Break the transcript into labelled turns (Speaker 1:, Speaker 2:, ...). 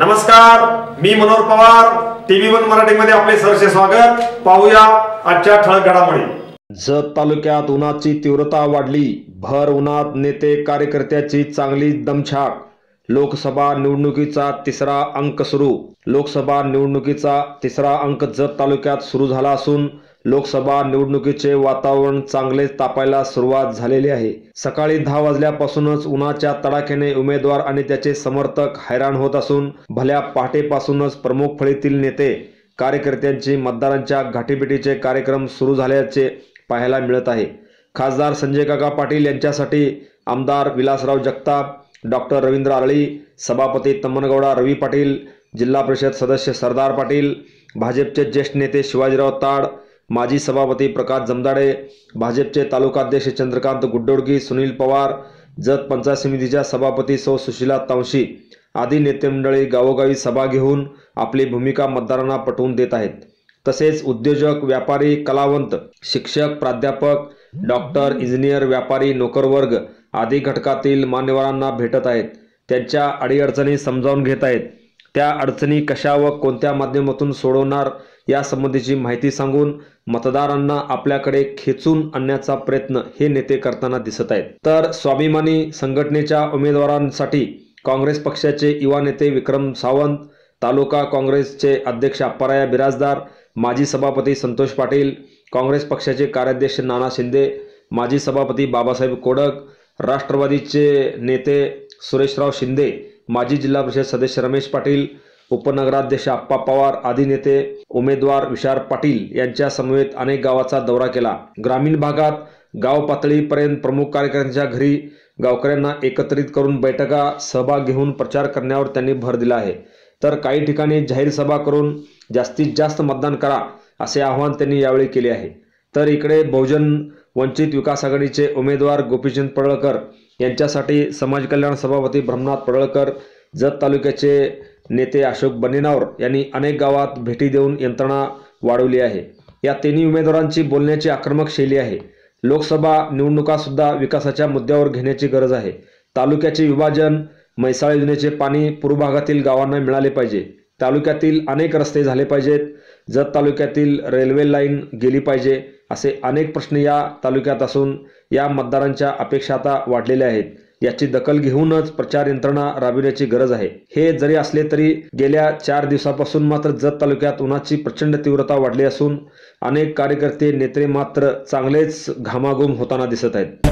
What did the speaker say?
Speaker 1: नमस्कार, मी मनोहर पवार. TV1 मराठीमध्ये आपले सहर्ष स्वागत. पाहूया आजच्या ठळक घडामोडी.
Speaker 2: जत तालुक्यात उन्हाची तीव्रता वाढली. भर उन्हात नेते कार्यकर्त्याची चांगली दमछाक. लोकसभा निवडणुकीचा तिसरा अंक सुरू. लोकसभा निवडणुकीचा तिसरा अंक जत तालुक्यात सुरू झाला असून लोकसभा निवडणुकीचे वातावरण चांगलेच तापायला सुरुवात झालेली आहे. सकाळी 10 वाजल्यापासूनच उन्हाच्या तडाख्याने उमेदवार आणि त्याचे समर्थक हैराण होत असून भल्या पहाटेपासूनच प्रमुख फळीतील नेते कार्यकर्त्यांची मतदारांच्या गाठीभेटीचे कार्यक्रम सुरू झाल्याचे पाहायला मिळत आहे. खासदार संजय काका पाटील यांच्यासाठी आमदार विलासराव जगताप, डॉक्टर रवींद्र आरळी, सभापती तम्मनगौडा रवी पाटील, जिल्हा परिषद सदस्य सरदार पाटील, भाजपचे ज्येष्ठ नेते शिवाजीराव ताड, माजी सभापती प्रकाश जमदाडे, भाजपचे तालुकाध्यक्ष चंद्रकांत गुड्डोडगी, सुनील पवार, जत पंचायत समितीच्या सभापती सौ सुशीला तावशी आदी नेते मंडळी गावोगावी सभा घेऊन आपली भूमिका मतदारांना पटवून देत आहेत. तसेच उद्योजक, व्यापारी, कलावंत, शिक्षक, प्राध्यापक, डॉक्टर, इंजिनियर, व्यापारी, नोकरवर्ग आदी घटकातील मान्यवरांना भेटत आहेत. त्यांच्या अडीअडचणी समजावून घेत आहेत. त्या अडचणी कशा व कोणत्या माध्यमातून सोडवणार यासंबंधीची माहिती सांगून मतदारांना आपल्याकडे खेचून आणण्याचा प्रयत्न हे नेते करताना दिसत आहेत. तर स्वाभिमानी संघटनेच्या उमेदवारांसाठी काँग्रेस पक्षाचे युवा नेते विक्रम सावंत, तालुका काँग्रेसचे अध्यक्ष अप्पाराया बिराजदार, माजी सभापती संतोष पाटील, काँग्रेस पक्षाचे कार्याध्यक्ष नाना शिंदे, माजी सभापती बाबासाहेब कोडक, राष्ट्रवादीचे नेते सुरेशराव शिंदे, माजी जिल्हा परिषद सदस्य रमेश पाटील, उपनगराध्यक्ष आप्पा पवार आदी नेते उमेदवार विशाल पाटील यांच्या समवेत अनेक गावाचा दौरा केला. ग्रामीण भागात गाव पातळीपर्यंत प्रमुख कार्यकर्त्यांच्या घरी गावकऱ्यांना एकत्रित करून बैठका, सहभाग घेऊन प्रचार करण्यावर त्यांनी भर दिला आहे. तर काही ठिकाणी जाहीर सभा करून जास्तीत जास्त मतदान करा असे आवाहन त्यांनी यावेळी केले आहे. तर इकडे बहुजन वंचित विकास आघाडीचे उमेदवार गोपीचंद पडळकर यांच्यासाठी समाज कल्याण सभापती ब्रह्मनाथ पडळकर, जत तालुक्याचे नेते अशोक बनेनावर यांनी अनेक गावात भेटी देऊन यंत्रणा वाढवली आहे. या तिन्ही उमेदवारांची बोलण्याची आक्रमक शैली आहे. लोकसभा निवडणुकासुद्धा विकासाच्या मुद्द्यावर घेण्याची गरज आहे. तालुक्याचे विभाजन, म्हैसाळ योजनेचे पाणी पूर्व भागातील गावांना मिळाले पाहिजे. तालुक्यातील अनेक रस्ते झाले पाहिजेत. जत तालुक्यातील रेल्वे लाईन गेली पाहिजे. असे अनेक प्रश्न या तालुक्यात असून या मतदारांच्या अपेक्षा आता वाढलेल्या आहेत. याची दखल घेऊनच प्रचार यंत्रणा राबविण्याची गरज आहे. हे जरी असले तरी गेल्या 4 दिवसापासून मात्र जत तालुक्यात उन्हाची प्रचंड तीव्रता वाढली असून अनेक कार्यकर्ते, नेते मात्र चांगलेच घामाघूम होताना दिसत आहेत.